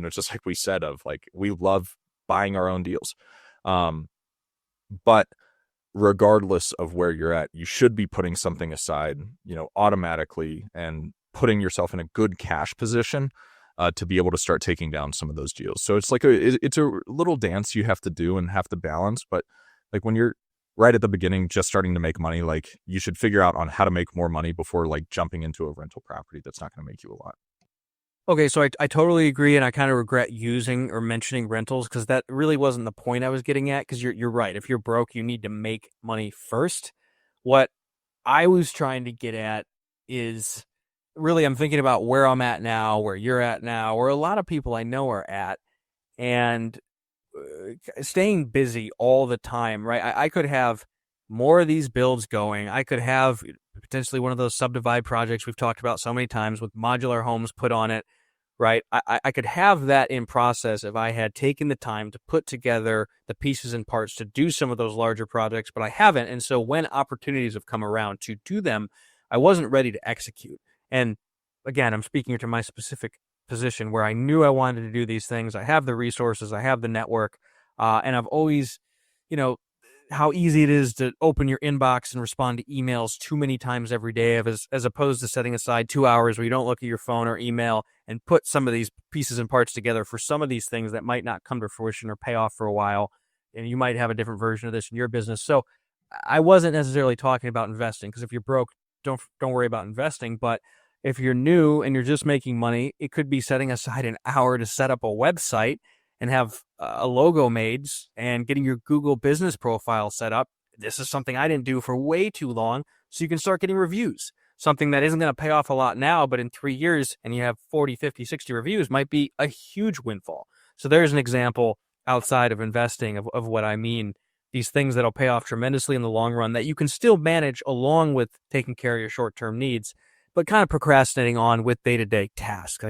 just like we said, of like, we love buying our own deals. But regardless of where you're at, you should be putting something aside, automatically, and putting yourself in a good cash position to be able to start taking down some of those deals. So it's like it's a little dance you have to do and have to balance. But like, when you're right at the beginning, just starting to make money, like, you should figure out on how to make more money before like jumping into a rental property that's not going to make you a lot. Okay, so I totally agree, and I kind of regret using or mentioning rentals because that really wasn't the point I was getting at. Because you're right. If you're broke, you need to make money first. What I was trying to get at is really, I'm thinking about where I'm at now, where you're at now, where a lot of people I know are at, and staying busy all the time, right? I could have more of these builds going. I could have potentially one of those subdivide projects we've talked about so many times with modular homes put on it, right? I could have that in process if I had taken the time to put together the pieces and parts to do some of those larger projects, but I haven't. And so when opportunities have come around to do them, I wasn't ready to execute. And again, I'm speaking to my specific position where I knew I wanted to do these things. I have the resources, I have the network, and I've always, you know, how easy it is to open your inbox and respond to emails too many times every day, as opposed to setting aside 2 hours where you don't look at your phone or email and put some of these pieces and parts together for some of these things that might not come to fruition or pay off for a while. And you might have a different version of this in your business. So I wasn't necessarily talking about investing, because if you're broke, don't worry about investing. But if you're new and you're just making money, it could be setting aside an hour to set up a website and have a logo made and getting your Google business profile set up. This is something I didn't do for way too long. So you can start getting reviews. Something that isn't going to pay off a lot now, but in 3 years, and you have 40, 50, 60 reviews, might be a huge windfall. So there's an example outside of investing of what I mean. These things that'll pay off tremendously in the long run that you can still manage along with taking care of your short-term needs, but kind of procrastinating on with day-to-day tasks.